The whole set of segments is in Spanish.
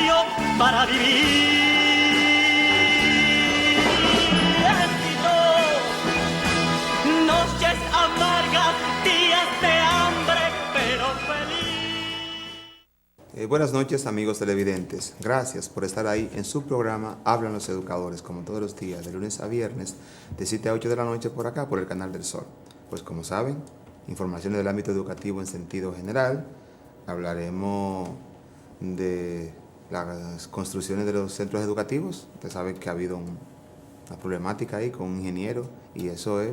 ilusión para vivir. Noches amargas, días de hambre, pero feliz. Buenas noches, amigos televidentes. Gracias por estar ahí en su programa Hablan los Educadores, como todos los días, de lunes a viernes, de 7 a 8 de la noche por acá, por el Canal del Sol. Pues como saben, informaciones del ámbito educativo en sentido general. Hablaremos de las construcciones de los centros educativos. Usted sabe que ha habido una problemática ahí con un ingeniero y eso es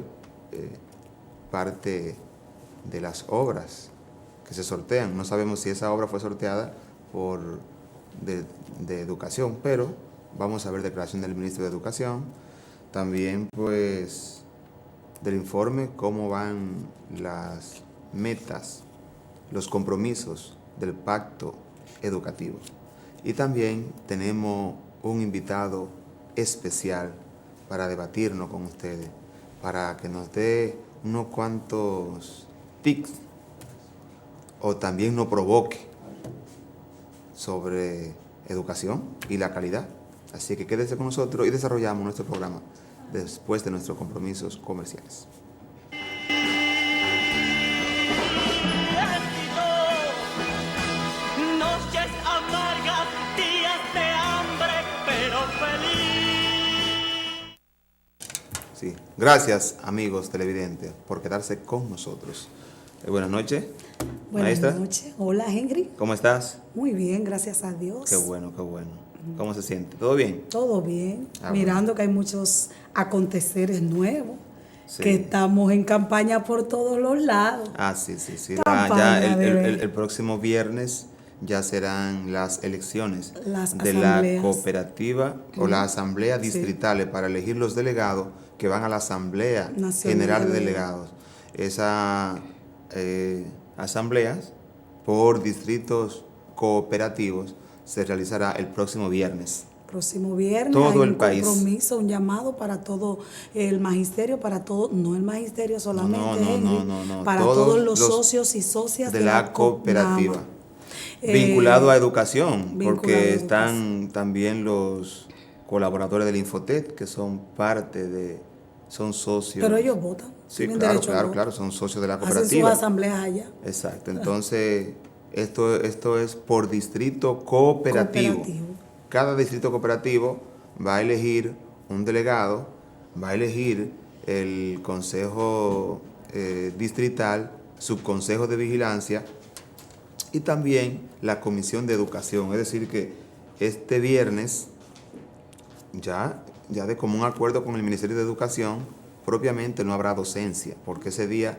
parte de las obras que se sortean. No sabemos si esa obra fue sorteada de educación, pero vamos a ver declaración del ministro de Educación. También pues del informe cómo van las metas, los compromisos del pacto educativo. Y también tenemos un invitado especial para debatirnos con ustedes, para que nos dé unos cuantos tips o también nos provoque sobre educación y la calidad. Así que quédese con nosotros y desarrollamos nuestro programa después de nuestros compromisos comerciales. Noches amargas, días de hambre, pero feliz. Sí, gracias amigos televidentes por quedarse con nosotros. Buenas noches. Buenas Maestra. noches. Hola, Henry. ¿Cómo estás? Muy bien, gracias a Dios. Qué bueno, qué bueno. ¿Cómo se siente? ¿Todo bien? Todo bien. Ah, Mirando bueno. que hay muchos aconteceres nuevos, Sí. que estamos en campaña por todos los lados. Ah, sí, sí, sí. Campaña Ya de- el próximo viernes ya serán las elecciones Las de la asambleas. cooperativa o la asamblea Sí. distritales para elegir los delegados que van a la Asamblea Nacional General de de Delegados. Esas asambleas por distritos cooperativos se realizará el próximo viernes. Próximo viernes Todo hay el un país. compromiso, un llamado para todo el magisterio, para todo, no el magisterio solamente, Henry, no. para todos los socios y socias de la cooperativa. CONAMA. Vinculado a educación, vinculado porque a están también los colaboradores del Infotet, que son son socios. Pero ellos votan. Sí, tienen claro, derecho a votar. claro, son socios de la Hacen sus cooperativa. asambleas allá. Exacto, entonces esto es por distrito cooperativo. Cada distrito cooperativo va a elegir un delegado, va a elegir el consejo distrital, subconsejo de vigilancia y también la comisión de educación. Es decir que este viernes, ya de común acuerdo con el Ministerio de Educación, propiamente no habrá docencia, porque ese día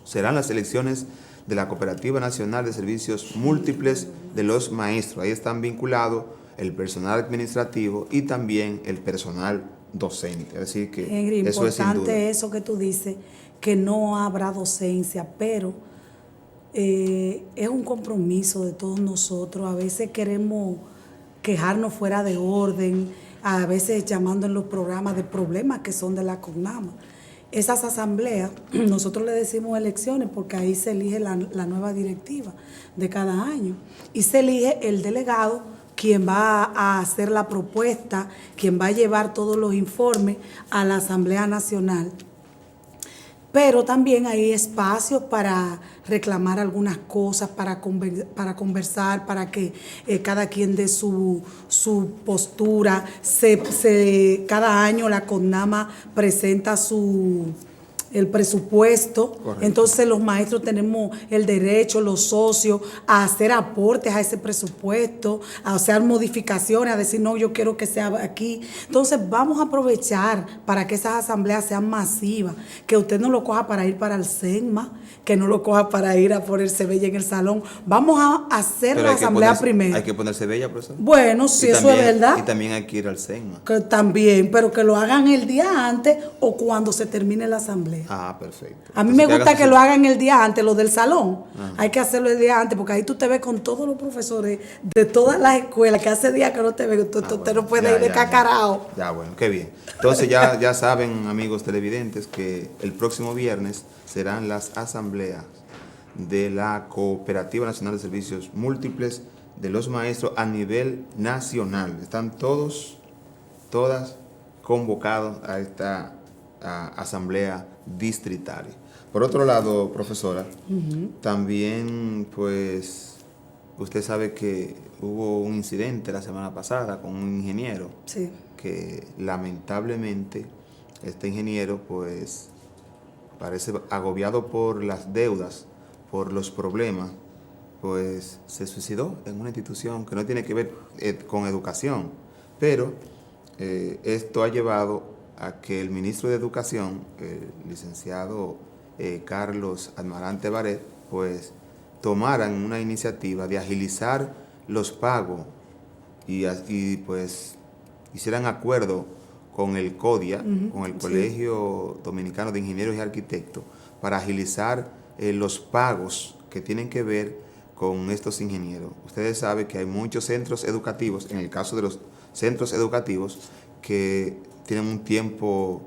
serán las elecciones de la Cooperativa Nacional de Servicios Múltiples de los Maestros. Ahí están vinculados el personal administrativo y también el personal docente. Es decir que Henry, eso es sin duda. importante eso que tú dices, que no habrá docencia, pero es un compromiso de todos nosotros. A veces queremos quejarnos fuera de orden, a veces llamando en los programas de problemas que son de la CONAMA. Esas asambleas, nosotros le decimos elecciones porque ahí se elige la nueva directiva de cada año y se elige el delegado, quien va a hacer la propuesta, quien va a llevar todos los informes a la Asamblea Nacional. Pero también hay espacios para reclamar algunas cosas, para conversar, para que cada quien dé su postura. Cada año la CONAMA presenta el presupuesto. Correcto. Entonces los maestros tenemos el derecho, los socios, a hacer aportes a ese presupuesto, a hacer modificaciones, a decir, no, yo quiero que sea aquí. Entonces vamos a aprovechar para que esas asambleas sean masivas, que usted no lo coja para ir para el CENMA, que no lo coja para ir a ponerse bella en el salón. Vamos a hacer Pero la asamblea primero. Hay que ponerse bella, profesor. Bueno, sí, Y eso también- es verdad. Y también hay que ir al CENMA. Que también, pero que lo hagan el día antes o cuando se termine la asamblea. Ah, perfecto. A mí Entonces, me gusta hagas que así. lo hagan el día antes, lo del salón. Ajá. Hay que hacerlo el día antes, porque ahí tú te ves con todos los profesores de todas las escuelas, que hace días que no te ves, usted Bueno, no puede ya, ir de ya, cacarao. Ya, bueno, qué bien. Entonces ya saben, amigos televidentes, que el próximo viernes serán las asambleas de la Cooperativa Nacional de Servicios Múltiples de los Maestros a nivel nacional. Están todas convocados a esta asamblea distrital. Por otro lado, profesora, también pues usted sabe que hubo un incidente la semana pasada con un ingeniero, Sí. que lamentablemente este ingeniero pues parece agobiado por las deudas, por los problemas, pues se suicidó en una institución que no tiene que ver con educación, pero esto ha llevado a que el ministro de Educación, el licenciado Carlos Amarante Baret, pues tomaran una iniciativa de agilizar los pagos y pues hicieran acuerdo con el CODIA, con el Colegio Dominicano de Ingenieros y Arquitectos, para agilizar los pagos que tienen que ver con estos ingenieros. Ustedes saben que hay muchos centros educativos, en el caso de los centros educativos, que tienen un tiempo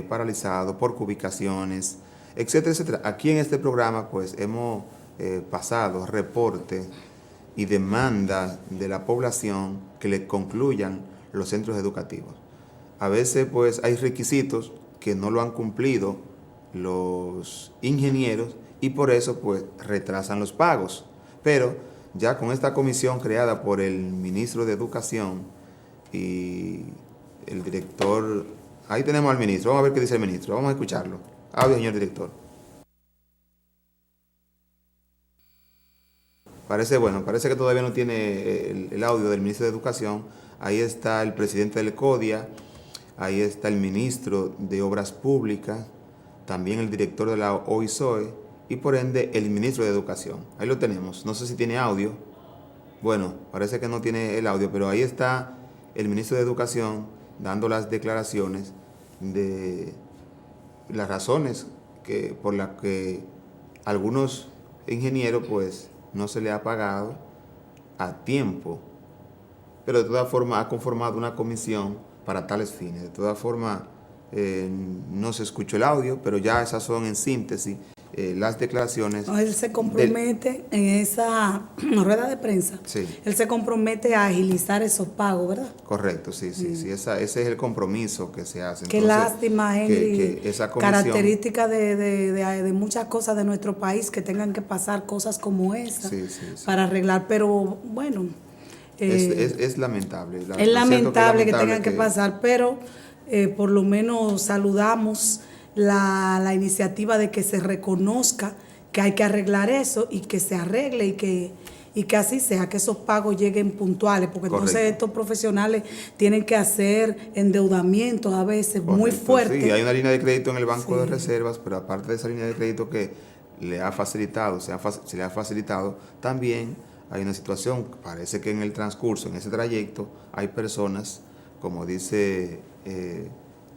paralizado por ubicaciones, etcétera, etcétera. Aquí en este programa pues hemos pasado reportes y demandas de la población que le concluyan los centros educativos. A veces pues hay requisitos que no lo han cumplido los ingenieros y por eso pues retrasan los pagos. Pero ya con esta comisión creada por el ministro de Educación y el director, ahí tenemos al ministro, vamos a ver qué dice el ministro, vamos a escucharlo. Audio, señor director. Parece que todavía no tiene el audio del ministro de Educación. Ahí está el presidente del CODIA, ahí está el ministro de Obras Públicas, también el director de la OISOE y por ende el ministro de Educación. Ahí lo tenemos. No sé si tiene audio. Bueno, parece que no tiene el audio, pero ahí está el ministro de Educación dando las declaraciones de las razones por las que algunos ingenieros pues no se le ha pagado a tiempo, pero de todas formas ha conformado una comisión para tales fines. De todas formas no se escuchó el audio, pero ya esas son en síntesis las declaraciones. No, él se compromete en esa rueda de prensa. Sí. Él se compromete a agilizar esos pagos, ¿verdad? Correcto, sí. Ese es el compromiso que se hace. Qué Entonces, lástima, Henry. que esa comisión, característica de muchas cosas de nuestro país que tengan que pasar cosas como esa para arreglar. Pero bueno. Es lamentable. Es lamentable que tengan que pasar, pero por lo menos saludamos la iniciativa de que se reconozca que hay que arreglar eso y que se arregle y que así sea, que esos pagos lleguen puntuales, porque Correcto. entonces estos profesionales tienen que hacer endeudamientos a veces Correcto, muy fuertes. Sí, hay una línea de crédito en el Banco de Reservas, pero aparte de esa línea de crédito que le ha facilitado, se le ha facilitado, también hay una situación, parece que en el transcurso, en ese trayecto, hay personas, como dice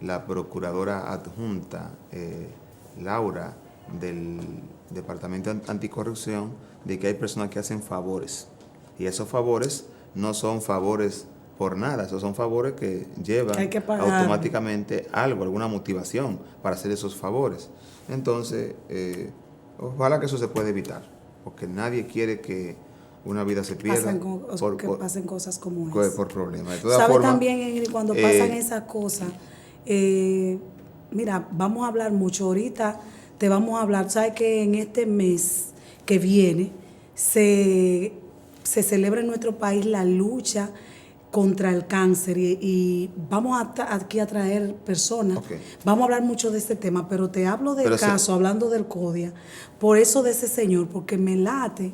la procuradora adjunta Laura del Departamento Anticorrupción, de que hay personas que hacen favores y esos favores no son favores por nada, esos son favores que llevan automáticamente algo, alguna motivación para hacer esos favores. Entonces, ojalá que eso se pueda evitar, porque nadie quiere que una vida se pierda pasen cosas como esas. Por problemas. ¿Sabe también, Henry, cuando pasan esas cosas? Mira, vamos a hablar mucho ahorita, te vamos a hablar, ¿sabes que en este mes que viene se celebra en nuestro país la lucha contra el cáncer y vamos aquí a traer personas, vamos a hablar mucho de este tema, pero te hablo del caso, hablando del CODIA, por eso de ese señor, porque me late.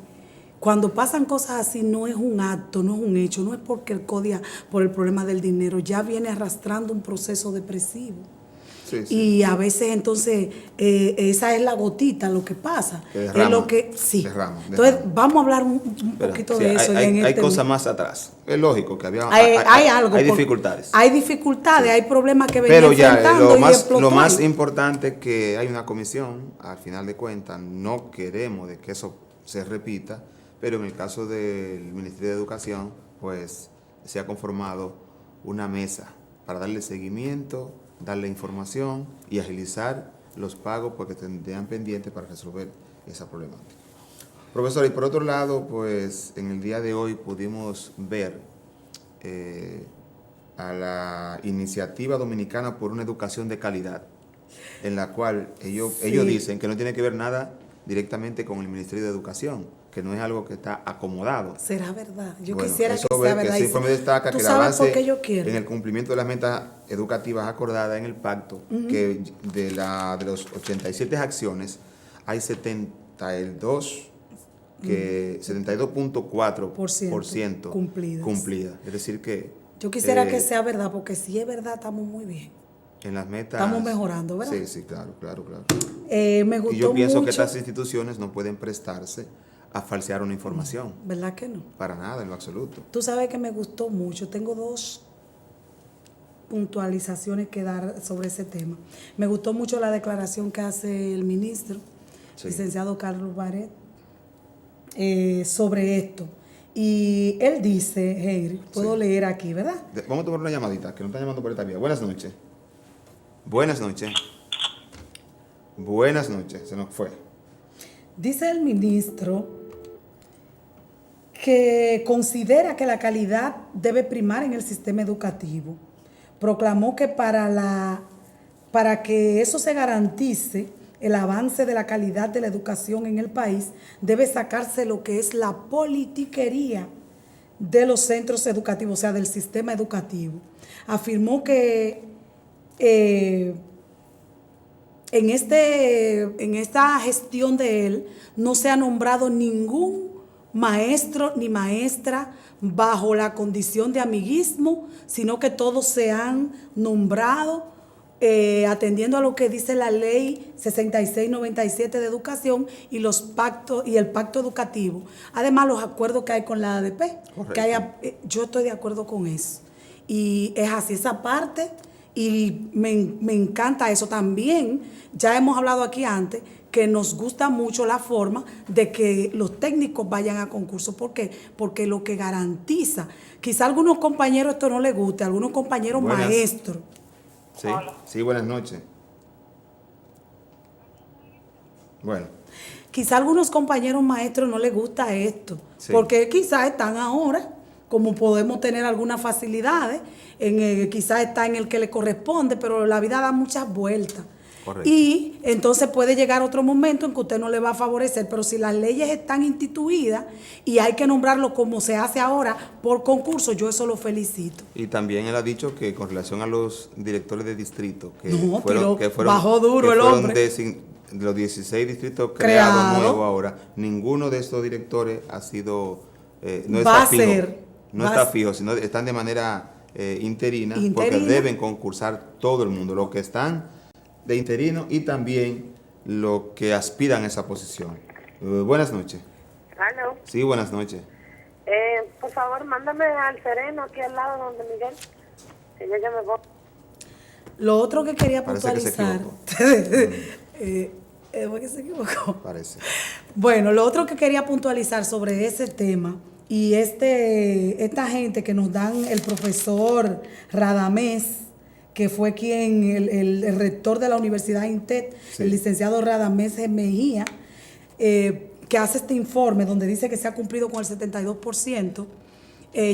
Cuando pasan cosas así no es un acto, no es un hecho, no es porque el CODIA, por el problema del dinero, ya viene arrastrando un proceso depresivo. Sí. Y a veces entonces esa es la gotita lo que pasa. Derrama, es lo que Entonces vamos a hablar un poquito de eso. Hay cosas más atrás. Es lógico que hay dificultades. Hay dificultades, hay problemas que venimos enfrentando. Pero lo más importante es que hay una comisión, al final de cuentas, no queremos de que eso se repita, pero en el caso del Ministerio de Educación, pues se ha conformado una mesa para darle seguimiento, darle información y agilizar los pagos porque tendrían pendientes para resolver esa problemática. Profesor, y por otro lado, pues en el día de hoy pudimos ver a la Iniciativa Dominicana por una Educación de Calidad, en la cual ellos dicen que no tiene que ver nada directamente con el Ministerio de Educación, que no es algo que está acomodado. ¿Será verdad? Yo Bueno, quisiera que eso sea ve verdad. ese informe destaca ¿Tú que la sabes por base qué yo quiero? en el cumplimiento de las metas educativas acordadas en el pacto, que de los 87 acciones, hay 72.4% cumplidas. Es decir que Yo quisiera que sea verdad, porque si es verdad estamos muy bien. en las metas... Estamos mejorando, ¿verdad? Sí, claro. Me gustó Y yo pienso mucho, que estas instituciones no pueden prestarse a falsear una información. ¿verdad que no? Para nada, en lo absoluto. Tú sabes que me gustó mucho. Tengo dos puntualizaciones que dar sobre ese tema. Me gustó mucho la declaración que hace el ministro, licenciado Carlos Baret, sobre esto. Y él dice, Henry, puedo leer aquí, ¿verdad? Vamos a tomar una llamadita, que nos están llamando por esta vía. Buenas noches. Buenas noches. Buenas noches, se nos fue. Dice el ministro que considera que la calidad debe primar en el sistema educativo. Proclamó que para que eso se garantice, el avance de la calidad de la educación en el país, debe sacarse lo que es la politiquería de los centros educativos, o sea, del sistema educativo. Afirmó que en esta gestión de él no se ha nombrado ningún maestro ni maestra bajo la condición de amiguismo, sino que todos se han nombrado atendiendo a lo que dice la ley 6697 de educación y los pactos y el pacto educativo. Además, los acuerdos que hay con la ADP, yo estoy de acuerdo con eso. Y es así esa parte, y me encanta eso también. Ya hemos hablado aquí antes que nos gusta mucho la forma de que los técnicos vayan a concurso. ¿Por qué? Porque lo que garantiza, quizá a algunos compañeros esto no les guste, a algunos compañeros maestros. Sí, buenas noches. Bueno. Quizá a algunos compañeros maestros no les gusta esto, porque quizás están ahora, como podemos tener algunas facilidades, quizás está en el que le corresponde, pero la vida da muchas vueltas. Correcto. Y entonces puede llegar otro momento en que usted no le va a favorecer, pero si las leyes están instituidas y hay que nombrarlo como se hace ahora por concurso, yo eso lo felicito. Y también él ha dicho que con relación a los directores de distrito, que bajó duro el hombre. De los 16 distritos creados nuevos ahora, ninguno de estos directores ha sido, no está fijo, sino están de manera interina, porque deben concursar todo el mundo, los que están de interino y también los que aspiran a esa posición. Buenas noches. ¿Aló? Sí, buenas noches. Por favor, mándame al Sereno aquí al lado donde Miguel, que yo ya me voy. Lo otro que quería puntualizar... ¿Fue que se equivocó? Parece. Bueno, lo otro que quería puntualizar sobre ese tema y esta gente que nos dan el profesor Radamés, que fue quien, el rector de la Universidad INTET, el licenciado Radamés Mejía, que hace este informe donde dice que se ha cumplido con el 72%.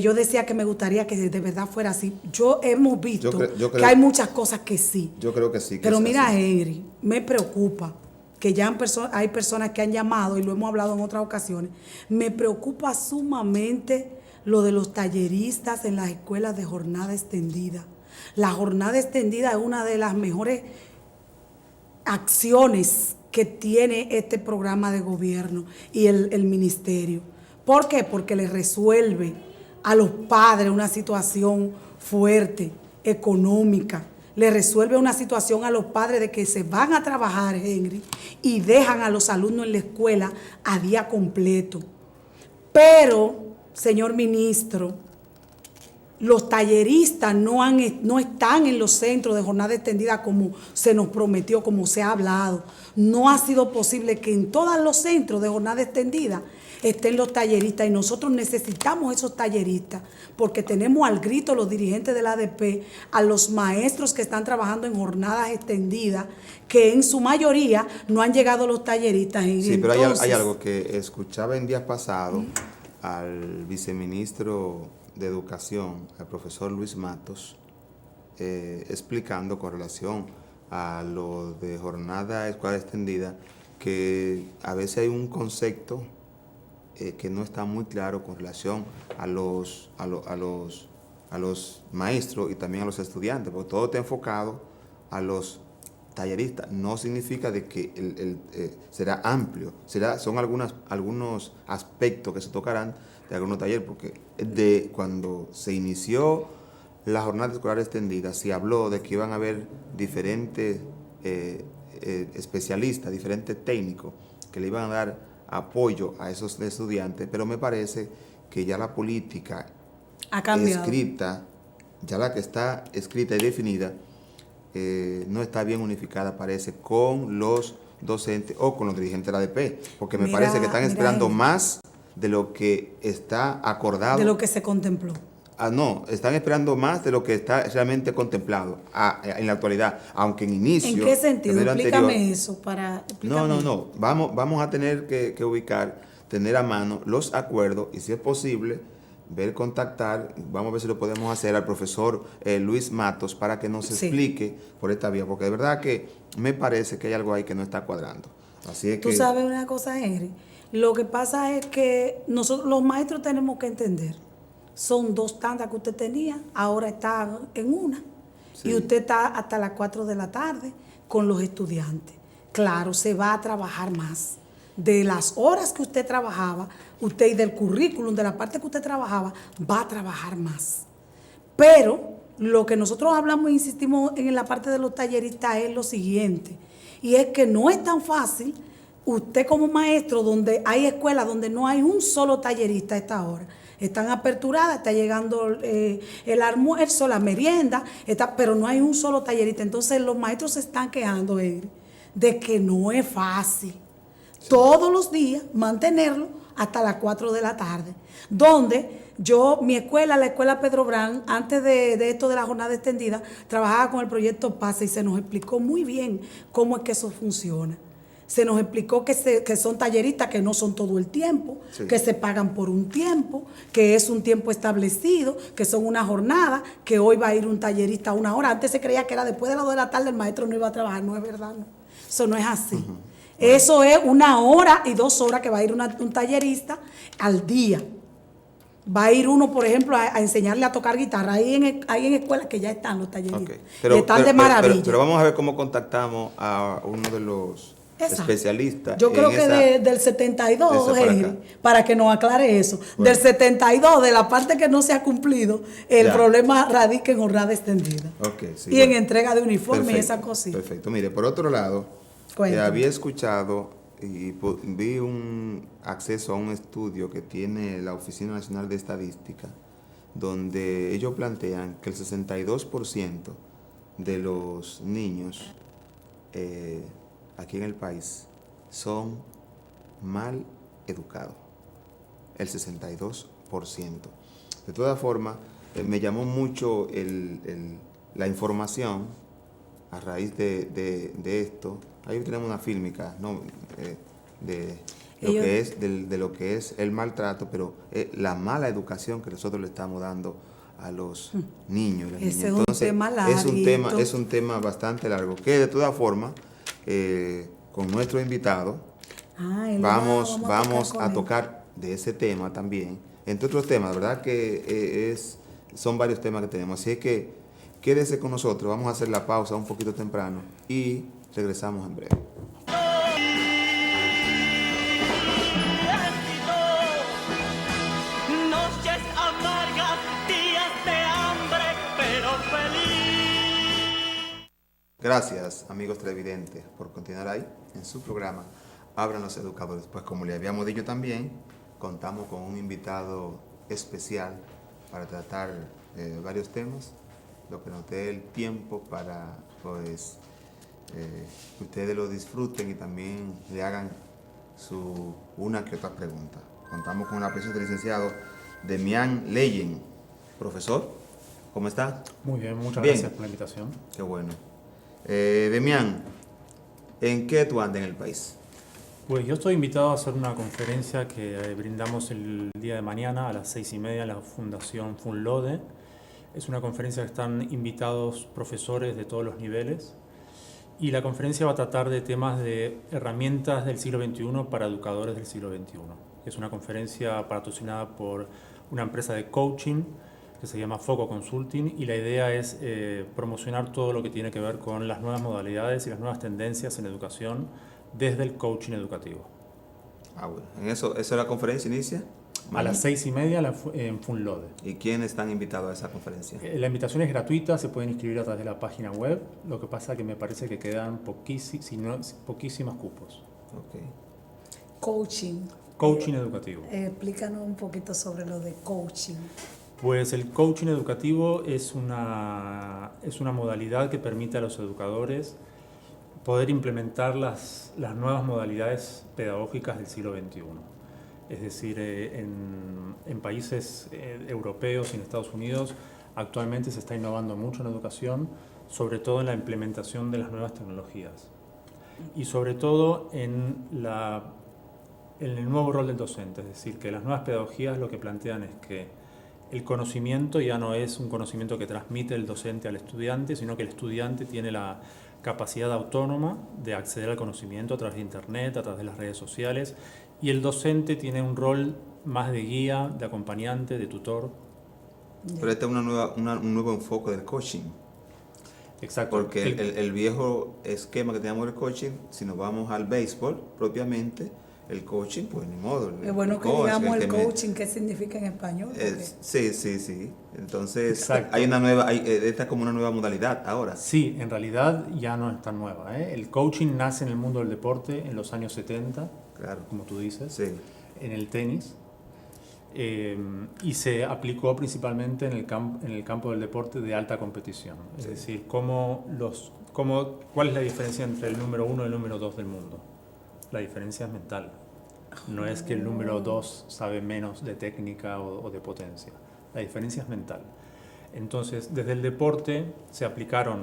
Yo decía que me gustaría que de verdad fuera así. Hemos visto que hay muchas cosas que sí. Yo creo que sí. Pero mira, Henry, me preocupa que ya hay personas que han llamado, y lo hemos hablado en otras ocasiones, me preocupa sumamente lo de los talleristas en las escuelas de jornada extendida. La jornada extendida es una de las mejores acciones que tiene este programa de gobierno y el ministerio. ¿Por qué? Porque le resuelve a los padres una situación fuerte, económica. Le resuelve una situación a los padres de que se van a trabajar, Henry, y dejan a los alumnos en la escuela a día completo. Pero, señor ministro, los talleristas no están en los centros de jornada extendida como se nos prometió, como se ha hablado. No ha sido posible que en todos los centros de jornada extendida estén los talleristas y nosotros necesitamos esos talleristas porque tenemos al grito los dirigentes del ADP, a los maestros que están trabajando en jornadas extendidas, que en su mayoría no han llegado los talleristas. Sí, pero hay algo que escuchaba en días pasados al viceministro de Educación, al profesor Luis Matos, explicando con relación a lo de jornada escolar extendida, que a veces hay un concepto que no está muy claro con relación a los maestros y también a los estudiantes, porque todo está enfocado a los talleristas. No significa de que será amplio, son algunos aspectos que se tocarán de algunos talleres, porque cuando se inició la jornada escolar extendida se habló de que iban a haber diferentes especialistas, diferentes técnicos que le iban a dar apoyo a esos estudiantes, pero me parece que ya la política ha cambiado. Escrita, ya la que está escrita y definida, no está bien unificada, parece, con los docentes o con los dirigentes de la ADP, porque me parece que están esperando más de lo que está acordado. De lo que se contempló. No, están esperando más de lo que está realmente contemplado en la actualidad, aunque en inicio... ¿En qué sentido? Explícame anterior, eso. No. Vamos a tener que ubicar, tener a mano los acuerdos y si es posible, contactar, vamos a ver si lo podemos hacer al profesor Luis Matos para que nos explique por esta vía, porque de verdad que me parece que hay algo ahí que no está cuadrando. Así es que... Tú sabes una cosa, Henry, lo que pasa es que nosotros los maestros tenemos que entender. Son 2 tandas que usted tenía, ahora está en una. Sí. Y usted está hasta las 4 de la tarde con los estudiantes. Claro, se va a trabajar más. De las horas que usted trabajaba, usted y del currículum, de la parte que usted trabajaba, va a trabajar más. Pero lo que nosotros hablamos e insistimos en la parte de los talleristas es lo siguiente. Y es que no es tan fácil usted como maestro, donde hay escuelas donde no hay un solo tallerista a esta hora. Están aperturadas, está llegando el almuerzo, la merienda, pero no hay un solo tallerista. Entonces los maestros se están quejando de que no es fácil todos los días mantenerlo hasta las 4 de la tarde. Donde mi escuela, la escuela Pedro Brán, antes de esto de la jornada extendida, trabajaba con el proyecto PASE y se nos explicó muy bien cómo es que eso funciona. Se nos explicó que son talleristas que no son todo el tiempo, sí, que se pagan por un tiempo, que es un tiempo establecido, que son una jornada, que hoy va a ir un tallerista a 1 hora. Antes se creía que era después de las 2 de la tarde el maestro no iba a trabajar. No es verdad, no. Eso no es así. Uh-huh. Eso es 1 hora y 2 horas que va a ir un tallerista al día. Va a ir uno, por ejemplo, a enseñarle a tocar guitarra. Hay en escuelas que ya están los talleristas. Okay. Están de maravilla. Pero vamos a ver cómo contactamos a uno de los... Exacto. Especialista. Yo creo que del 72, para que nos aclare eso. Bueno. Del 72, de la parte que no se ha cumplido, el problema radica en jornada extendida. Okay, sí, y en entrega de uniforme y esa cosita. Perfecto. Mire, por otro lado, había escuchado y vi un acceso a un estudio que tiene la Oficina Nacional de Estadística, donde ellos plantean que el 62% de los niños aquí en el país son mal educados, el 62%. De todas formas, me llamó mucho la información a raíz de esto. Ahí tenemos una fílmica, ¿no? de lo que es el maltrato, pero la mala educación que nosotros le estamos dando a los niños. Las niñas. Entonces, es un tema largo. Es un tema bastante largo, que de todas formas, con nuestro invitado, vamos a tocar de ese tema también, entre otros temas, ¿verdad? Que son varios temas que tenemos, así es que quédese con nosotros, vamos a hacer la pausa un poquito temprano y regresamos en breve. Noches amargas, días de hambre, pero feliz. Gracias, amigos televidentes, por continuar ahí en su programa Abran los Educadores. Pues como le habíamos dicho también, contamos con un invitado especial para tratar varios temas, lo que nos dé el tiempo para pues que ustedes lo disfruten y también le hagan una que otra pregunta. Contamos con la presencia del licenciado Demián Leyen. Profesor, ¿cómo está? Muy bien, muchas Bien. gracias por la invitación. Qué bueno. Demián, ¿en qué tú andas en el país? Pues yo estoy invitado a hacer una conferencia que brindamos el día de mañana a las 6:30 en la Fundación Funlode. Es una conferencia que están invitados profesores de todos los niveles y la conferencia va a tratar de temas de herramientas del siglo XXI para educadores del siglo XXI. Es una conferencia patrocinada por una empresa de coaching que se llama Foco Consulting y la idea es promocionar todo lo que tiene que ver con las nuevas modalidades y las nuevas tendencias en educación desde el coaching educativo. Ah, bueno. ¿Eso la conferencia inicia? A las 6:30 en Funlode. ¿Y quiénes están invitados a esa conferencia? La invitación es gratuita, se pueden inscribir a través de la página web. Lo que pasa es que me parece que quedan poquísimos cupos. Ok. Coaching. Coaching educativo. Explícanos un poquito sobre lo de coaching. Pues el coaching educativo es una modalidad que permite a los educadores poder implementar las nuevas modalidades pedagógicas del siglo XXI. Es decir, en países europeos y en Estados Unidos actualmente se está innovando mucho en educación, sobre todo en la implementación de las nuevas tecnologías y sobre todo en el nuevo rol del docente. Es decir, que las nuevas pedagogías lo que plantean es que el conocimiento ya no es un conocimiento que transmite el docente al estudiante, sino que el estudiante tiene la capacidad autónoma de acceder al conocimiento a través de Internet, a través de las redes sociales, y el docente tiene un rol más de guía, de acompañante, de tutor. Pero este es un nuevo enfoque del coaching. Exacto. Porque el viejo esquema que teníamos del coaching, si nos vamos al béisbol propiamente, el coaching, pues ni modo. Es bueno que coach, digamos el que coaching, ¿qué significa en español? Porque sí. Entonces, Exacto. hay esta es como una nueva modalidad ahora. Sí, en realidad ya no es tan nueva, ¿eh? El coaching nace en el mundo del deporte en los años 70, Claro. como tú dices, Sí. en el tenis, y se aplicó principalmente en el campo del deporte de alta competición. Es Sí. decir, ¿cuál es la diferencia entre el número 1 y el número 2 del mundo? La diferencia es mental. No es que el número 2 sabe menos de técnica o de potencia. La diferencia es mental. Entonces, desde el deporte se aplicaron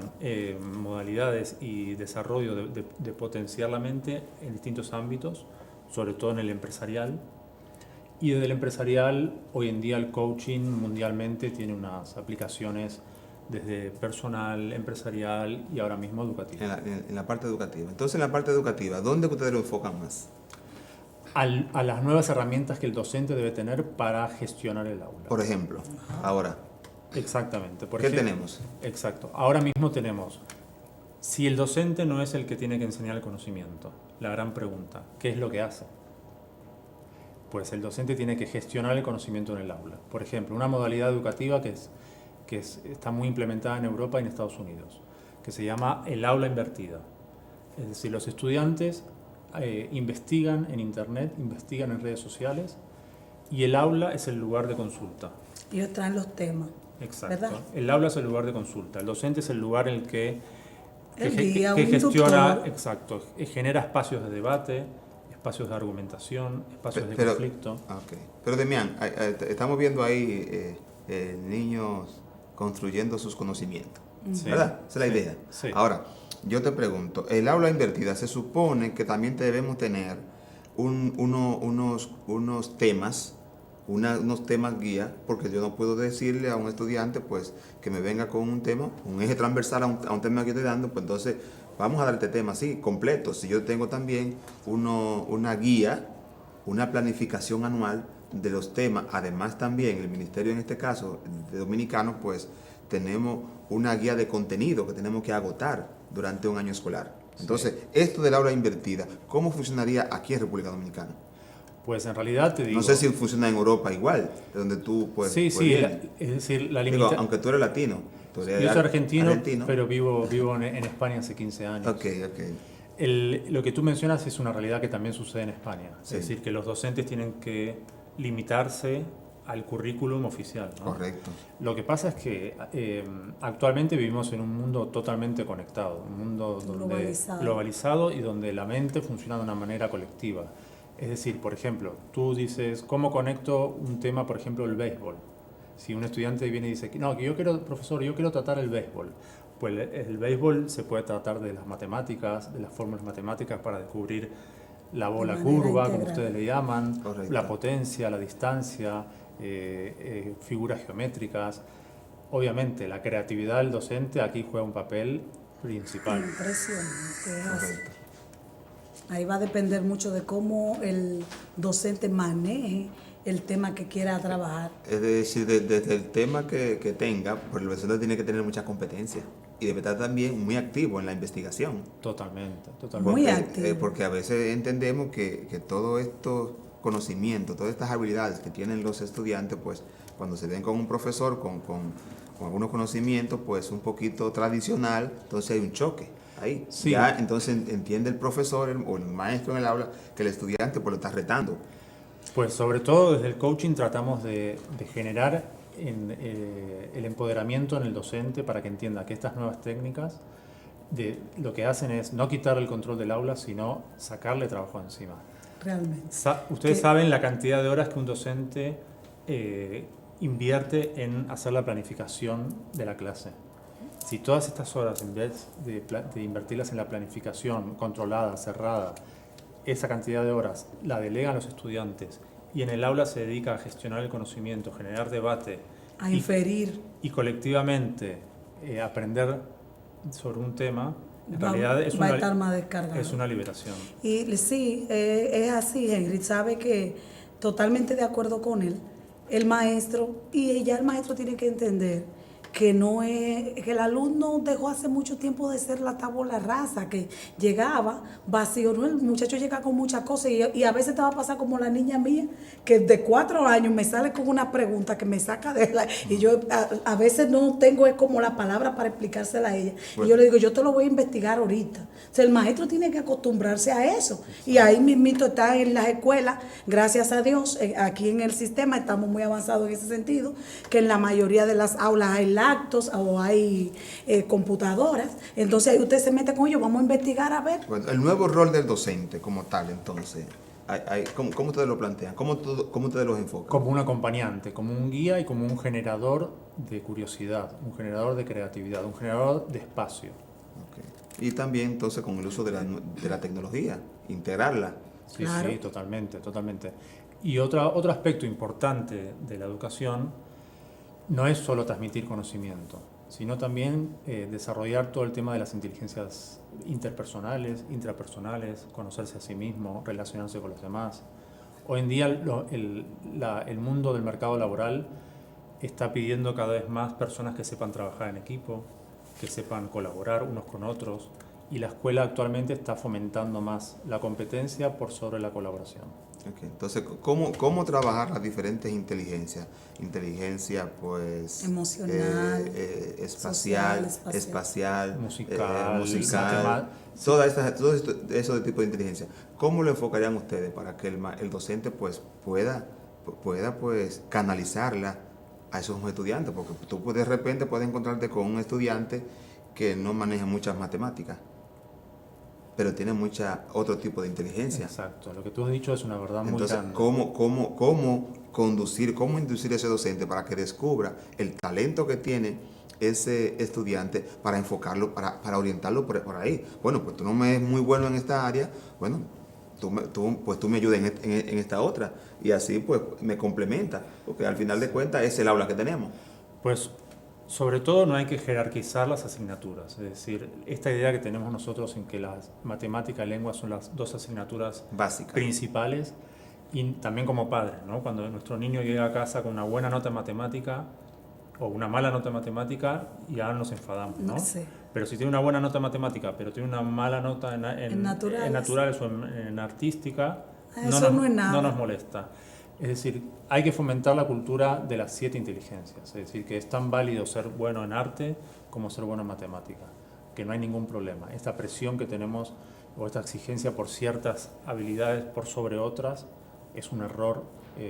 modalidades y desarrollo de potenciar la mente en distintos ámbitos, sobre todo en el empresarial. Y desde el empresarial, hoy en día el coaching mundialmente tiene unas aplicaciones desde personal, empresarial y ahora mismo educativo. En la parte educativa. Entonces, en la parte educativa, ¿dónde ustedes lo enfocan más? A las nuevas herramientas que el docente debe tener para gestionar el aula. Por ejemplo, ahora, Exactamente. ¿qué tenemos? Exacto. Ahora mismo tenemos, si el docente no es el que tiene que enseñar el conocimiento, la gran pregunta, ¿qué es lo que hace? Pues el docente tiene que gestionar el conocimiento en el aula. Por ejemplo, una modalidad educativa que está muy implementada en Europa y en Estados Unidos, que se llama el aula invertida. Es decir, los estudiantes investigan en Internet, investigan en redes sociales y el aula es el lugar de consulta. ellos traen los temas. Exacto. ¿Verdad? El aula es el lugar de consulta. El docente es el lugar en el que guía, que un gestiona, tutor. exacto, genera espacios de debate, espacios de argumentación, espacios de conflicto. Ok. Pero Demián, estamos viendo ahí niños construyendo sus conocimientos, Sí. ¿verdad? Esa es la Sí. idea. Sí. Ahora, yo te pregunto, el aula invertida se supone que también debemos tener unos temas, unos temas guía, porque yo no puedo decirle a un estudiante pues que me venga con un tema, un eje transversal a un tema que estoy dando, pues entonces vamos a dar este tema así, completo. Si yo tengo también una guía, una planificación anual de los temas, además también el ministerio en este caso de dominicano, pues tenemos una guía de contenido que tenemos que agotar durante un año escolar. Entonces, esto del aula invertida, ¿cómo funcionaría aquí en República Dominicana? Pues en realidad te digo... No sé si funciona en Europa igual, de donde tú pues... Sí, pues sí, vienes. es decir, la Digo, limitación... aunque tú eres latino. Tú eres Yo soy argentino, pero vivo en España hace 15 años. Ok. Lo que tú mencionas es una realidad que también sucede en España. Sí. Es decir, que los docentes tienen que limitarse al currículum oficial, ¿no? Correcto. Lo que pasa es que actualmente vivimos en un mundo totalmente conectado, un mundo globalizado y donde la mente funciona de una manera colectiva. Es decir, por ejemplo, tú dices, ¿cómo conecto un tema, por ejemplo, el béisbol? Si un estudiante viene y dice, no, que yo quiero, profesor, yo quiero tratar el béisbol. Pues el béisbol se puede tratar de las matemáticas, de las fórmulas matemáticas para descubrir la bola manera curva, como integral. ustedes le llaman, Correcto. la potencia, la distancia, figuras geométricas. Obviamente, la creatividad del docente aquí juega un papel principal. Impresionante, es así. Correcto. Ahí va a depender mucho de cómo el docente maneje el tema que quiera trabajar. Es decir, desde el tema que tenga, pues el docente tiene que tener mucha competencia y debe estar también muy activo en la investigación. Totalmente, Muy totalmente. Porque, activo. porque a veces entendemos que todos estos conocimientos, todas estas habilidades que tienen los estudiantes, pues cuando se ven con un profesor con algunos conocimientos, pues un poquito tradicional, entonces hay un choque ahí. Sí. Ya entonces entiende el profesor o el maestro en el aula que el estudiante pues lo está retando. Pues sobre todo desde el coaching tratamos de generar el empoderamiento en el docente para que entienda que estas nuevas técnicas lo que hacen es no quitar el control del aula, sino sacarle trabajo encima. Realmente. Ustedes Que- saben la cantidad de horas que un docente invierte en hacer la planificación de la clase. Si todas estas horas, en vez de invertirlas en la planificación controlada, cerrada, esa cantidad de horas la delegan los estudiantes y en el aula se dedica a gestionar el conocimiento, generar debate A inferir. y colectivamente aprender sobre un tema, en realidad Va a estar más descargado. es una liberación. Y sí, es así, Henry. Sabe que totalmente de acuerdo con él. El maestro, y ya el maestro tiene que entender que no es, que el alumno dejó hace mucho tiempo de ser la tabla rasa, que llegaba vacío, ¿no? El muchacho llega con muchas cosas y a veces te va a pasar como la niña mía, que de 4 años me sale con una pregunta que me saca de la... Y yo a veces no tengo es como la palabra para explicársela a ella. Bueno. Y yo le digo, yo te lo voy a investigar ahorita. O sea, el maestro tiene que acostumbrarse a eso. Y ahí mismito está en las escuelas, gracias a Dios, aquí en el sistema estamos muy avanzados en ese sentido, que en la mayoría de las aulas hay lactos o hay computadoras. Entonces ahí usted se mete con ellos, vamos a investigar a ver. Bueno, el nuevo rol del docente como tal, entonces, ¿cómo ustedes lo plantean? ¿Cómo ustedes los enfocan? Como un acompañante, como un guía y como un generador de curiosidad, un generador de creatividad, un generador de espacio. Ok. Y también entonces con el uso de la tecnología, integrarla. Sí, Claro. sí, totalmente, totalmente. Y otro aspecto importante de la educación no es solo transmitir conocimiento, sino también desarrollar todo el tema de las inteligencias interpersonales, intrapersonales, conocerse a sí mismo, relacionarse con los demás. Hoy en día el mundo del mercado laboral está pidiendo cada vez más personas que sepan trabajar en equipo, que sepan colaborar unos con otros, y la escuela actualmente está fomentando más la competencia por sobre la colaboración. Ok. Entonces, ¿cómo trabajar las diferentes inteligencias? Inteligencia, pues... Emocional, espacial, social, espacial, Musical, musical, todo eso de tipo de inteligencia. ¿Cómo lo enfocarían ustedes para que el docente pues pueda pues canalizarla a esos estudiantes? Porque tú de repente puedes encontrarte con un estudiante que no maneja muchas matemáticas, pero tiene otro tipo de inteligencia. Exacto, lo que tú has dicho es una verdad muy Entonces, grande. ¿cómo inducir a ese docente para que descubra el talento que tiene ese estudiante para enfocarlo, para orientarlo por ahí? Bueno, pues tú no me es muy bueno en esta área, bueno, tú me ayudas en esta otra, y así pues me complementa, porque al final de cuentas es el aula que tenemos. Pues sobre todo no hay que jerarquizar las asignaturas, es decir, esta idea que tenemos nosotros en que las matemática y lengua son las dos asignaturas Básica. principales, y también como padres, ¿no? Cuando nuestro niño llega a casa con una buena nota en matemática o una mala nota en matemática, ya nos enfadamos, ¿no? Sí. Pero si tiene una buena nota en matemática, pero tiene una mala nota en naturales o en artística, Eso no es nada. no nos molesta. Es decir, hay que fomentar la cultura de las 7 inteligencias, es decir, que es tan válido ser bueno en arte como ser bueno en matemática, que no hay ningún problema. Esta presión que tenemos o esta exigencia por ciertas habilidades por sobre otras es un error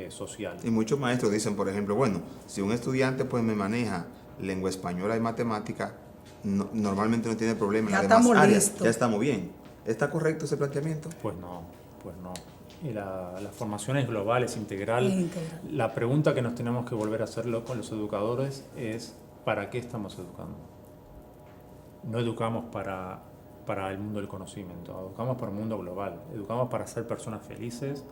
social. Y muchos maestros dicen, por ejemplo, bueno, si un estudiante pues me maneja lengua española y matemática, normalmente no tiene problema en Ya las demás estamos áreas. listos. Ya estamos bien. ¿Está correcto ese planteamiento? Pues no, pues no. la formación es global, es integral. Es integral. La pregunta que nos tenemos que volver a hacerlo con los educadores es ¿para qué estamos educando? No educamos para el mundo del conocimiento, educamos para un mundo global, educamos para ser personas felices,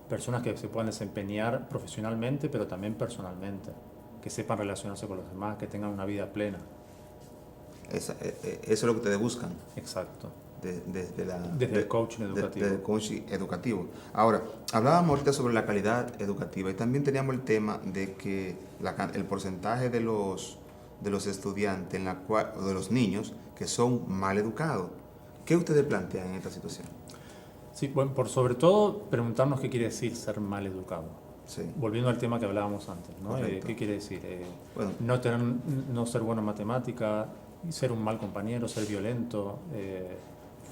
personas que se puedan desempeñar profesionalmente, pero también personalmente, que sepan relacionarse con los demás, que tengan una vida plena. Eso es lo que ustedes buscan. Exacto. Desde el coaching educativo. Desde el coaching educativo. Ahora, hablábamos ahorita sobre la calidad educativa y también teníamos el tema de que el porcentaje de los estudiantes, o de los niños, que son mal educados. ¿Qué ustedes plantean en esta situación? Sí, bueno, por sobre todo preguntarnos qué quiere decir ser mal educado. Sí. Volviendo al tema que hablábamos antes, ¿no? ¿Qué quiere decir? Bueno. No ser bueno en matemática, ser un mal compañero, ser violento,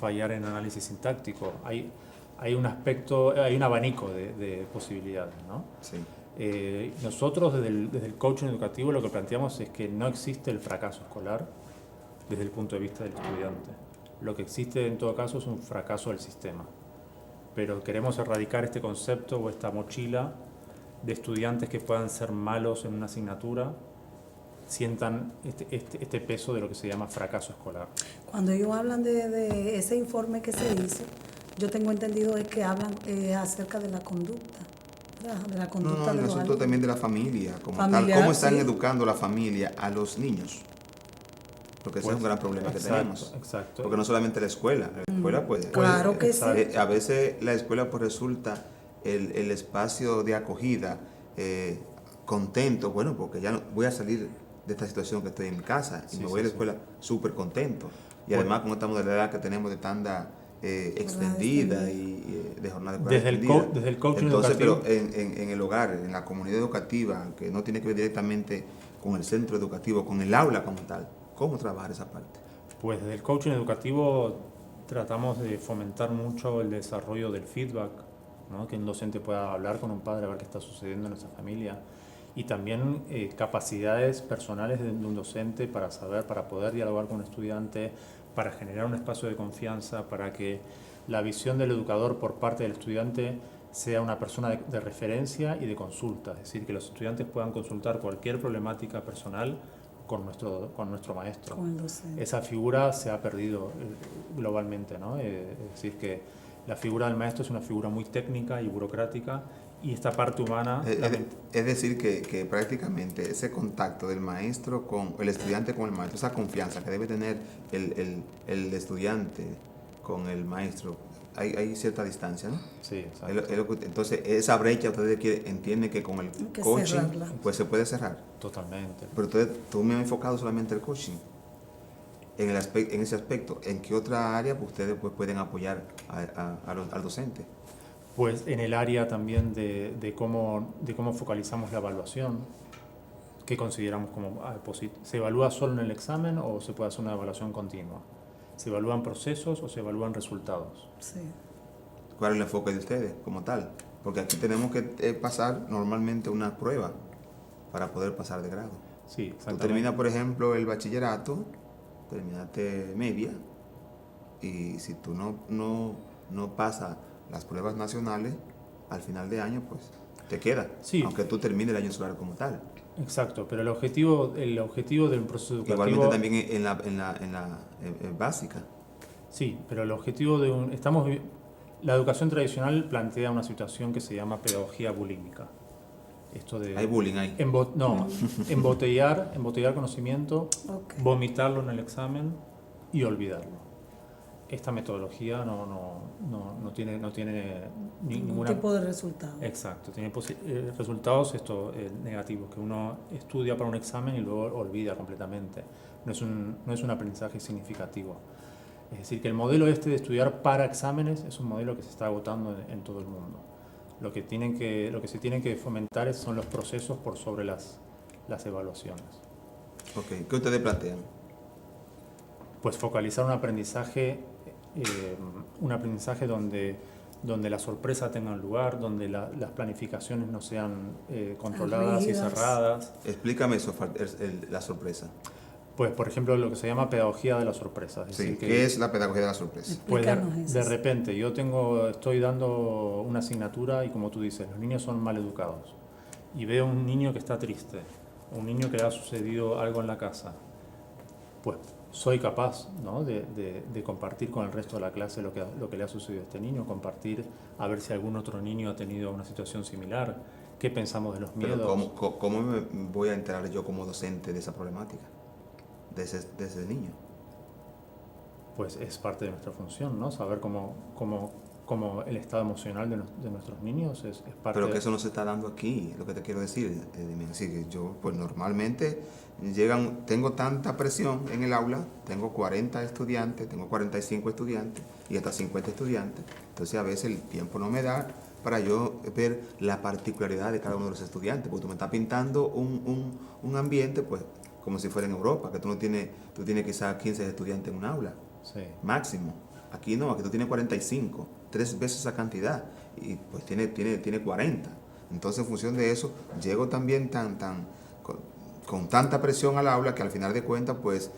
fallar en análisis sintáctico. Hay un aspecto, hay un abanico de posibilidades, ¿no? Sí. Nosotros desde el coaching educativo lo que planteamos es que no existe el fracaso escolar desde el punto de vista del estudiante. Lo que existe en todo caso es un fracaso del sistema. Pero queremos erradicar este concepto o esta mochila de estudiantes que puedan ser malos en una asignatura, sientan este peso de lo que se llama fracaso escolar. Cuando ellos hablan de ese informe que se hizo, yo tengo entendido es que hablan acerca de la conducta, ¿verdad? De la conducta de el los asunto alumnos. también de la familia, como Familiar, tal. ¿Cómo están sí. educando la familia a los niños? Porque ese es un gran problema que tenemos. Exacto. Porque no solamente la escuela pues... Claro que sí. A veces la escuela pues resulta el espacio de acogida, contento, bueno, porque ya no, voy a salir de esta situación que estoy en mi casa y me voy a la escuela súper contento. Y además con esta modalidad que tenemos de tanda extendida y de jornada de desde el coaching educativo. Pero en el hogar, en la comunidad educativa, que no tiene que ver directamente con el centro educativo, con el aula como tal, ¿cómo trabajar esa parte? Pues desde el coaching educativo tratamos de fomentar mucho el desarrollo del feedback, ¿no? Que un docente pueda hablar con un padre a ver qué está sucediendo en esa familia, y también capacidades personales de un docente para poder dialogar con un estudiante, para generar un espacio de confianza, para que la visión del educador por parte del estudiante sea una persona de referencia y de consulta, es decir, que los estudiantes puedan consultar cualquier problemática personal con nuestro maestro. Con el docente. Esa figura se ha perdido globalmente, ¿no? Es decir, que la figura del maestro es una figura muy técnica y burocrática, y esta parte humana... Es decir, que prácticamente ese contacto del maestro con el estudiante con el maestro, esa confianza que debe tener el estudiante con el maestro, hay cierta distancia, ¿no? Sí, exacto. Entonces, esa brecha ustedes entienden que con el coaching cerrarla. pues se puede cerrar. Totalmente. Pero tú me has enfocado solamente en el coaching. En ese aspecto, ¿en qué otra área pues, ustedes pues, pueden apoyar al docente? Pues en el área también de cómo focalizamos la evaluación, qué consideramos como ¿se evalúa solo en el examen o se puede hacer una evaluación continua? ¿Se evalúan procesos o se evalúan resultados? Sí. ¿Cuál es el enfoque de ustedes como tal? Porque aquí tenemos que pasar normalmente una prueba para poder pasar de grado. Sí, Tú exactamente. terminas, por ejemplo, el bachillerato, terminaste media, y si tú no pasas las pruebas nacionales, al final de año, pues te queda, Sí. aunque tú termines el año escolar como tal. Exacto, pero el objetivo del proceso educativo... Igualmente también en la básica. Sí, pero el objetivo la educación tradicional plantea una situación que se llama pedagogía bulímica. Esto de Hay bullying ahí. embotellar conocimiento, Ok. vomitarlo en el examen y olvidarlo. Esta metodología no tiene Ningún ninguna... tipo de resultado. Exacto, tiene resultados negativos, que uno estudia para un examen y luego olvida completamente. No es un aprendizaje significativo. Es decir, que el modelo de estudiar para exámenes es un modelo que se está agotando en todo el mundo. Lo que se tiene que fomentar son los procesos por sobre las evaluaciones. Ok, ¿qué ustedes plantean? Pues focalizar un aprendizaje donde la sorpresa tenga lugar, donde las planificaciones no sean controladas y Rígidas. cerradas. Explícame eso, la sorpresa. Pues, por ejemplo, lo que se llama pedagogía de la sorpresa. Es Sí, decir, ¿qué es la pedagogía de la sorpresa? pues Explícanos de eso. repente estoy dando una asignatura y, como tú dices, los niños son mal educados. Y veo un niño que está triste, un niño que le ha sucedido algo en la casa. Pues soy capaz, ¿no?, de compartir con el resto de la clase lo que le ha sucedido a este niño, compartir a ver si algún otro niño ha tenido una situación similar, qué pensamos de los miedos. Pero ¿cómo me voy a enterar yo como docente de esa problemática? De ese niño. Pues es parte de nuestra función, ¿no? Saber cómo el estado emocional de nuestros niños es parte Pero que eso no se está dando aquí, lo que te quiero decir. Así que yo, pues normalmente tengo tanta presión en el aula, tengo 40 estudiantes, tengo 45 estudiantes y hasta 50 estudiantes. Entonces a veces el tiempo no me da para yo ver la particularidad de cada uno de los estudiantes, porque tú me estás pintando un ambiente, pues, como si fuera en Europa, que tú tienes quizás 15 estudiantes en un aula, Sí. máximo. Aquí no, aquí tú tienes 45, 3 veces esa cantidad, y pues tiene 40. Entonces, en función de eso, llego también con tanta presión al aula que al final de cuentas, pues,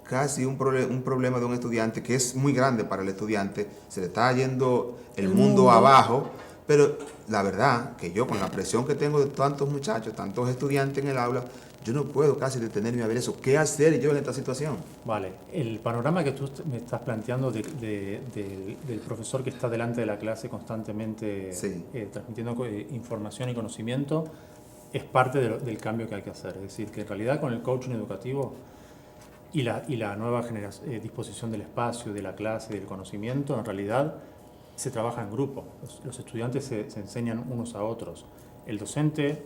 casi un problema de un estudiante que es muy grande para el estudiante, se le está yendo el mundo abajo, pero la verdad que yo, con la presión que tengo de tantos muchachos, tantos estudiantes en el aula, yo no puedo casi detenerme a ver eso. ¿Qué hacer yo en esta situación? Vale, el panorama que tú me estás planteando del profesor que está delante de la clase constantemente Sí. Transmitiendo información y conocimiento es parte del cambio que hay que hacer. Es decir, que en realidad con el coaching educativo y la nueva disposición del espacio, de la clase, del conocimiento, en realidad se trabaja en grupo. Los estudiantes se enseñan unos a otros. El docente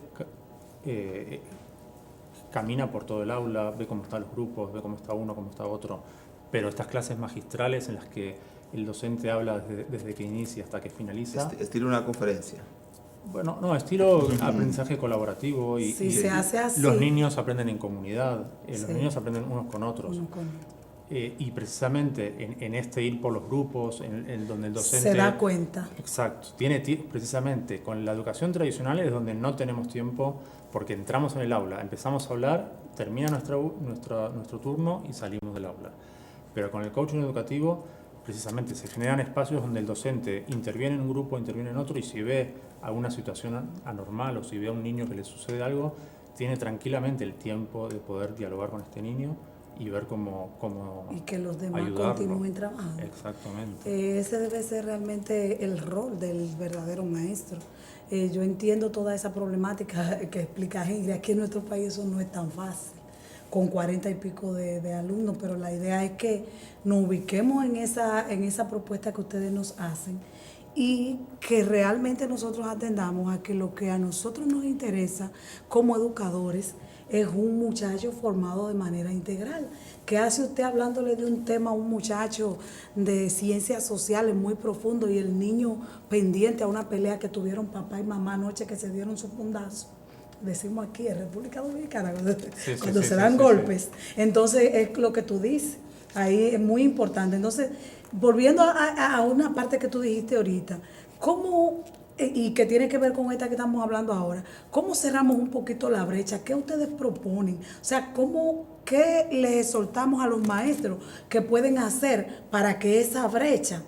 camina por todo el aula, ve cómo están los grupos, ve cómo está uno, cómo está otro, pero estas clases magistrales en las que el docente habla desde que inicia hasta que finaliza. Estilo una conferencia. Bueno, no, estilo aprendizaje colaborativo y se hace así. Los niños aprenden en comunidad, los Sí. niños aprenden unos con otros. Y precisamente en este ir por los grupos, en donde el docente... Se da cuenta. Exacto. Precisamente con la educación tradicional es donde no tenemos tiempo, porque entramos en el aula, empezamos a hablar, termina nuestro turno y salimos del aula. Pero con el coaching educativo, precisamente se generan espacios donde el docente interviene en un grupo, interviene en otro, y si ve alguna situación anormal o si ve a un niño que le sucede algo, tiene tranquilamente el tiempo de poder dialogar con este niño y ver cómo y que los demás ayudarlo. continúen trabajando. Exactamente. Ese debe ser realmente el rol del verdadero maestro. Yo entiendo toda esa problemática que explica Ingrid. Aquí en nuestro país eso no es tan fácil, con 40 y pico de alumnos, pero la idea es que nos ubiquemos en esa propuesta que ustedes nos hacen y que realmente nosotros atendamos a que lo que a nosotros nos interesa como educadores es un muchacho formado de manera integral. ¿Qué hace usted hablándole de un tema a un muchacho de ciencias sociales muy profundo y el niño pendiente a una pelea que tuvieron papá y mamá anoche que se dieron su fundazo? Decimos aquí en República Dominicana, cuando se dan golpes. Entonces es lo que tú dices, ahí es muy importante. Entonces, volviendo a una parte que tú dijiste ahorita, ¿cómo, y que tiene que ver con esta que estamos hablando ahora, cómo cerramos un poquito la brecha? ¿Qué ustedes proponen? O sea, ¿qué les soltamos a los maestros que pueden hacer para que esa brecha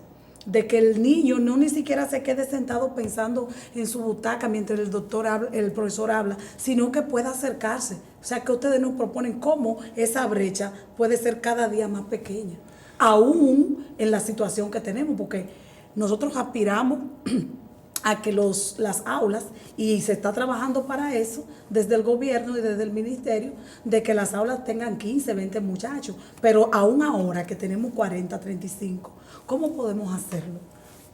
de que el niño no ni siquiera se quede sentado pensando en su butaca mientras el profesor habla, sino que pueda acercarse? O sea, que ustedes nos proponen cómo esa brecha puede ser cada día más pequeña, aún en la situación que tenemos, porque nosotros aspiramos a que las aulas, y se está trabajando para eso desde el gobierno y desde el ministerio, de que las aulas tengan 15, 20 muchachos, pero aún ahora que tenemos 40, 35, ¿cómo podemos hacerlo?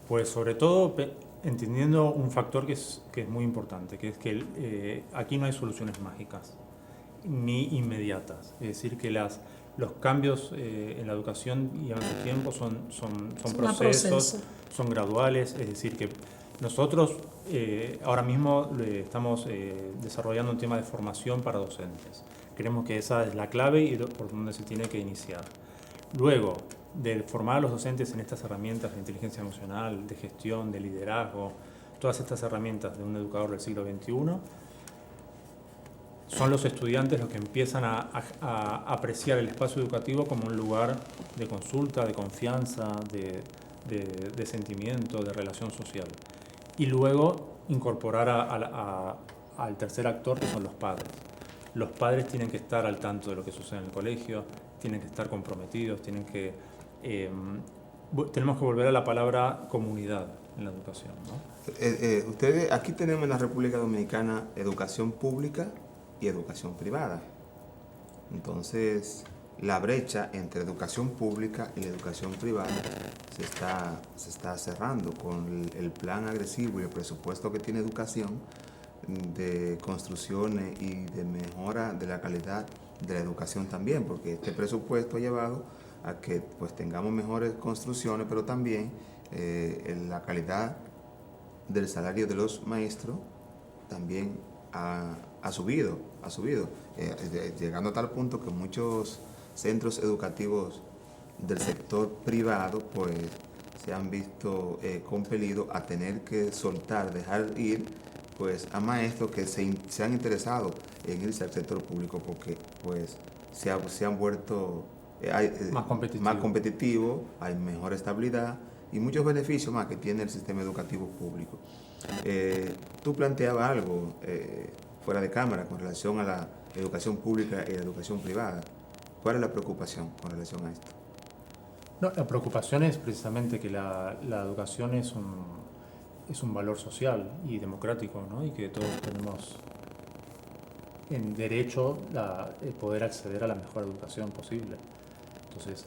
Pues sobre todo entendiendo un factor que es muy importante, que es que aquí no hay soluciones mágicas ni inmediatas. Es decir, que los cambios en la educación llevan su tiempo, son procesos, son graduales. Es decir, que nosotros ahora mismo estamos desarrollando un tema de formación para docentes. Creemos que esa es la clave y por donde se tiene que iniciar. Luego, de formar a los docentes en estas herramientas de inteligencia emocional, de gestión, de liderazgo, todas estas herramientas de un educador del siglo XXI, son los estudiantes los que empiezan a apreciar el espacio educativo como un lugar de consulta, de confianza, de sentimiento, de relación social. Y luego incorporar al tercer actor, que son los padres. Los padres tienen que estar al tanto de lo que sucede en el colegio, tienen que estar comprometidos, tenemos que volver a la palabra comunidad en la educación, ¿no? Ustedes, aquí tenemos en la República Dominicana educación pública y educación privada. Entonces, la brecha entre educación pública y la educación privada se está cerrando con el plan agresivo y el presupuesto que tiene educación de construcciones y de mejora de la calidad de la educación también, porque este presupuesto ha llevado a que pues tengamos mejores construcciones, pero también la calidad del salario de los maestros también ha subido, llegando a tal punto que muchos centros educativos del sector privado pues se han visto compelidos a tener que soltar, dejar ir pues a maestros que se han interesado en irse al sector público porque pues se han vuelto más competitivos, hay mejor estabilidad y muchos beneficios más que tiene el sistema educativo público. Tú planteabas algo fuera de cámara con relación a la educación pública y la educación privada. ¿Cuál es la preocupación con relación a esto? No, la preocupación es precisamente que la educación es un valor social y democrático, ¿no? Y que todos tenemos en derecho poder acceder a la mejor educación posible. Entonces,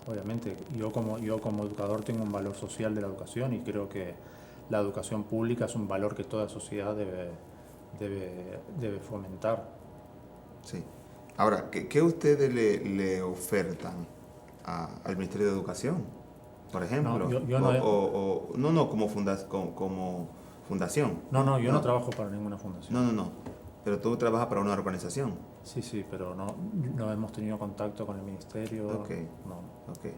obviamente, yo como educador tengo un valor social de la educación y creo que la educación pública es un valor que toda sociedad debe fomentar. Sí. Ahora, ¿qué ustedes le ofertan al Ministerio de Educación, por ejemplo? No, como fundación. No, yo no trabajo para ninguna fundación. No. Pero tú trabajas para una organización. Sí, pero no hemos tenido contacto con el ministerio. Ok. No. Okay.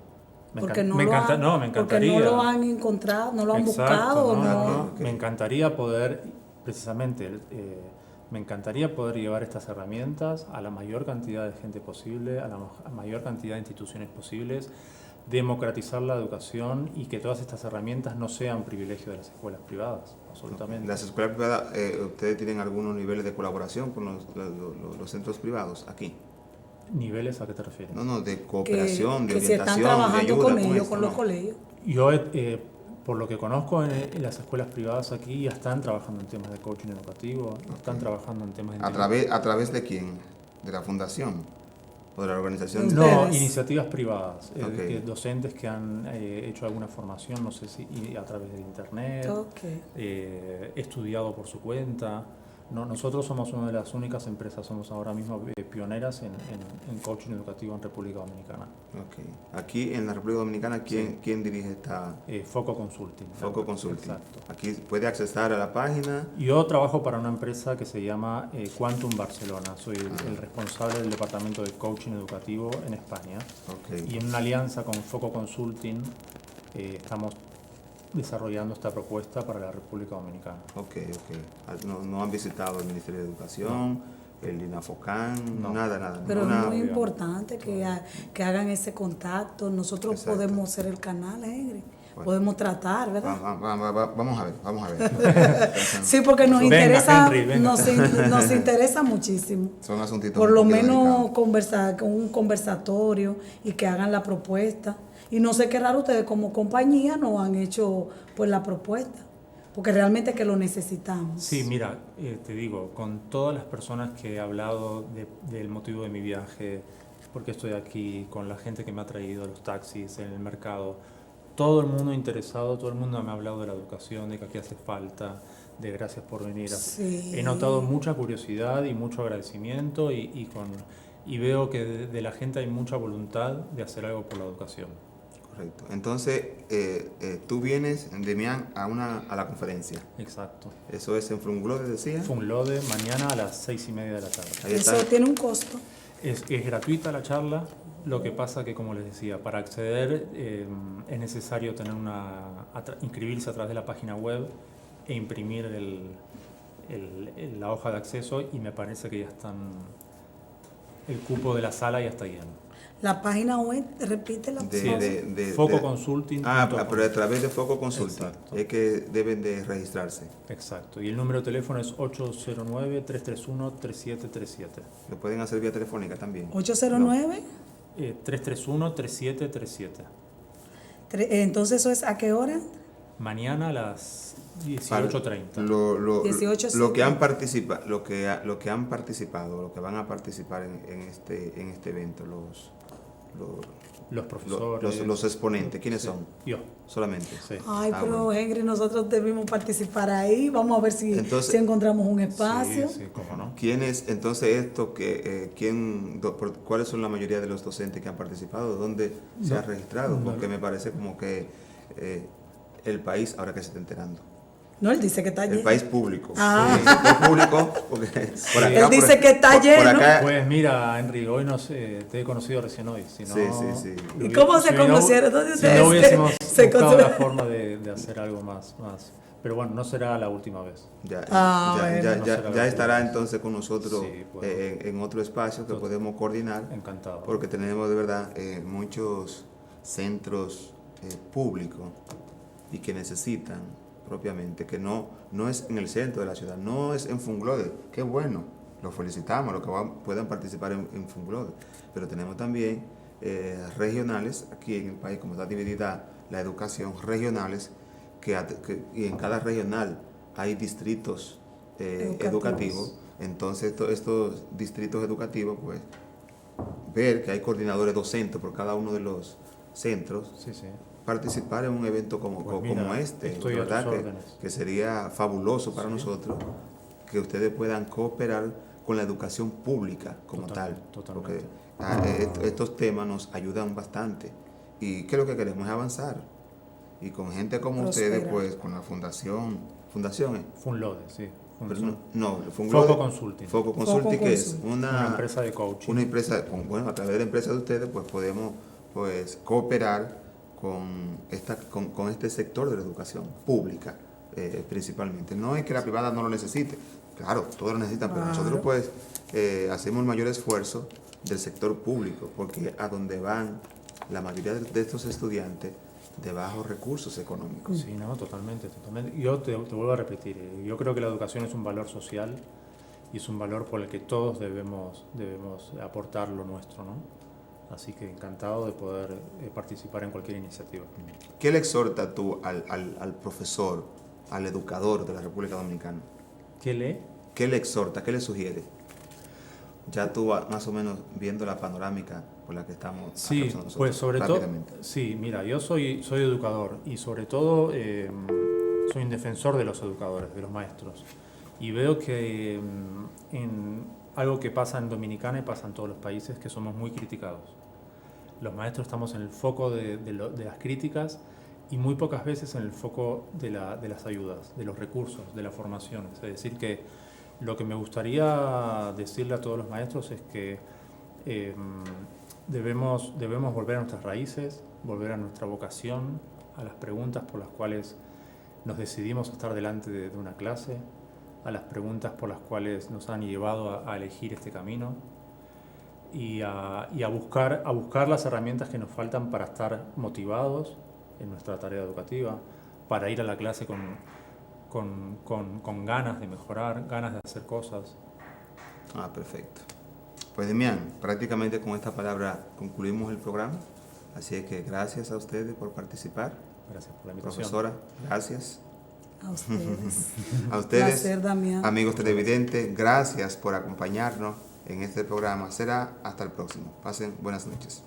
Me Porque no encantaría. porque no lo han encontrado, no lo han buscado. No. Okay. Me encantaría poder, precisamente, me encantaría poder llevar estas herramientas a la mayor cantidad de gente posible, a la mayor cantidad de instituciones posibles, democratizar la educación y que todas estas herramientas no sean privilegio de las escuelas privadas, absolutamente. ¿Las escuelas privadas, ustedes tienen algunos niveles de colaboración con los centros privados aquí? ¿Niveles a qué te refieres? No, de cooperación, de que se orientación, están trabajando de ayuda con ellos, esto, con los colegios. Yo, por lo que conozco en las escuelas privadas aquí, ya están trabajando en temas de coaching educativo, están trabajando en temas de... ¿A través de quién? ¿De la fundación? ¿O de la organización? No, iniciativas privadas, Okay. docentes que han hecho alguna formación, no sé si a través de internet, estudiado por su cuenta. No, nosotros somos una de las únicas empresas, somos ahora mismo pioneras en coaching educativo en República Dominicana. Okay. Aquí en la República Dominicana, ¿quién dirige esta? Foco Consulting. Foco Consulting. Exacto. Aquí puede acceder a la página. Yo trabajo para una empresa que se llama Quantum Barcelona. Soy el responsable del departamento de coaching educativo en España. Okay. Y en una alianza con Foco Consulting estamos desarrollando esta propuesta para la República Dominicana. Ok. No han visitado el Ministerio de Educación, el INAFOCAN, nada. Pero es muy importante que hagan ese contacto. Nosotros Exacto. podemos ser el canal, Henry. Bueno. Podemos tratar, ¿verdad? Vamos a ver. Sí, porque nos Venga, interesa, Henry, venga. nos interesa muchísimo. Son asuntitos Por un lo poquito menos delicados. conversar con un conversatorio y que hagan la propuesta. Y no sé qué raro, ustedes como compañía no han hecho pues la propuesta, porque realmente que lo necesitamos. Sí, mira, te digo, con todas las personas que he hablado del motivo de mi viaje, por qué estoy aquí, con la gente que me ha traído, los taxis, en el mercado, todo el mundo interesado, todo el mundo me ha hablado de la educación, de que aquí hace falta, de gracias por venir. Sí. He notado mucha curiosidad y mucho agradecimiento y veo que de la gente hay mucha voluntad de hacer algo por la educación. Correcto. Entonces, tú vienes, Demián, a la conferencia. Exacto. Eso es en Funglode, decía. Funglode, mañana a las 6:30 de la tarde. Ahí Eso está. tiene un costo. Es gratuita la charla, lo que pasa que, como les decía, para acceder es necesario tener inscribirse a través de la página web e imprimir la hoja de acceso y me parece que ya están, el cupo de la sala ya está lleno. La página web, repítela, por favor. Foco Consulting. Pero a través de Foco Consulting. Exacto. Es que deben de registrarse. Exacto. Y el número de teléfono es 809-331-3737. Lo pueden hacer vía telefónica también. 809. 331-3737. Entonces, ¿eso es a qué hora? Mañana a las 18:30. Lo 18:50. que han participado, lo que han participado, lo que van a participar en este evento, Los profesores. los exponentes, ¿quiénes Sí. son? Yo. Solamente. Sí. Ay, pero Bueno. Henry, nosotros debimos participar ahí. Vamos a ver si, Entonces- si encontramos un espacio. Sí, cómo no. ¿Quiénes, entonces, cuáles son la mayoría de los docentes que han participado? ¿Dónde se ha registrado? No. Porque me parece como que el país, ahora que se está enterando. No, él dice que está El lleno. país público. Ah. Sí, el sector público, porque por acá, Él dice que está por lleno. acá, Pues mira, Henry, hoy no sé, te he conocido recién hoy. Si no, Sí, sí. ¿Y cómo se conocieron? ¿Dónde Si ustedes no hubiésemos se buscado conocieron? la forma de hacer algo más. Pero bueno, no será la última vez. ya Bueno. ya estará entonces con nosotros Sí, bueno. en otro espacio que podemos coordinar, Encantado. porque tenemos de verdad muchos centros públicos y que necesitan propiamente, que no es en el centro de la ciudad, no es en Funglode. Qué bueno, los felicitamos, los que puedan participar en Funglode, pero tenemos también regionales aquí en el país, como está dividida la educación, regionales, y en cada regional hay distritos educativos. Entonces estos distritos educativos, pues ver que hay coordinadores docentes por cada uno de los centros, Sí, sí. participar en un evento como Mira, este, estoy la a verdad tus órdenes. que sería fabuloso para nosotros que ustedes puedan cooperar con la educación pública como Totalmente. porque estos temas nos ayudan bastante y que lo que queremos es avanzar, y con gente como ustedes, Prosperar. pues con la fundaciones, Funlode, sí. pero Funlode. Foco Consulting. Foco Consulting, que es Consulting. Una empresa de coaching. una empresa, bueno, a través de la empresa de ustedes, pues podemos pues cooperar con este sector de la educación pública, principalmente. No es que la privada no lo necesite, claro, todos lo necesitan, pero Claro. nosotros pues hacemos el mayor esfuerzo del sector público, porque a donde van la mayoría de estos estudiantes de bajos recursos económicos. Sí, no, totalmente. Yo te vuelvo a repetir, yo creo que la educación es un valor social y es un valor por el que todos debemos aportar lo nuestro, ¿no? Así que encantado de poder participar en cualquier iniciativa. ¿Qué le exhorta tú al profesor, al educador de la República Dominicana? ¿Qué lee? ¿Qué le exhorta? ¿Qué le sugiere? Ya tú más o menos viendo la panorámica por la que estamos Sí, atravesando nosotros, pues sobre todo, rápidamente. sí, mira, yo soy educador y sobre todo soy un defensor de los educadores, de los maestros. Y veo que en algo que pasa en Dominicana y pasa en todos los países, que somos muy criticados. Los maestros estamos en el foco de las críticas y muy pocas veces en el foco de las ayudas, de los recursos, de las formaciones. Es decir, que lo que me gustaría decirle a todos los maestros es que debemos volver a nuestras raíces, volver a nuestra vocación, a las preguntas por las cuales nos decidimos a estar delante de una clase, a las preguntas por las cuales nos han llevado a elegir este camino y a buscar las herramientas que nos faltan para estar motivados en nuestra tarea educativa, para ir a la clase con ganas de mejorar, ganas de hacer cosas. Ah, perfecto. Pues Demián, prácticamente con esta palabra concluimos el programa, así es que gracias a ustedes por participar. Gracias por la invitación. Profesora, gracias. A ustedes. A ustedes, Placer, Damián. amigos televidentes, gracias por acompañarnos en este programa. Será hasta el próximo. Pasen buenas noches.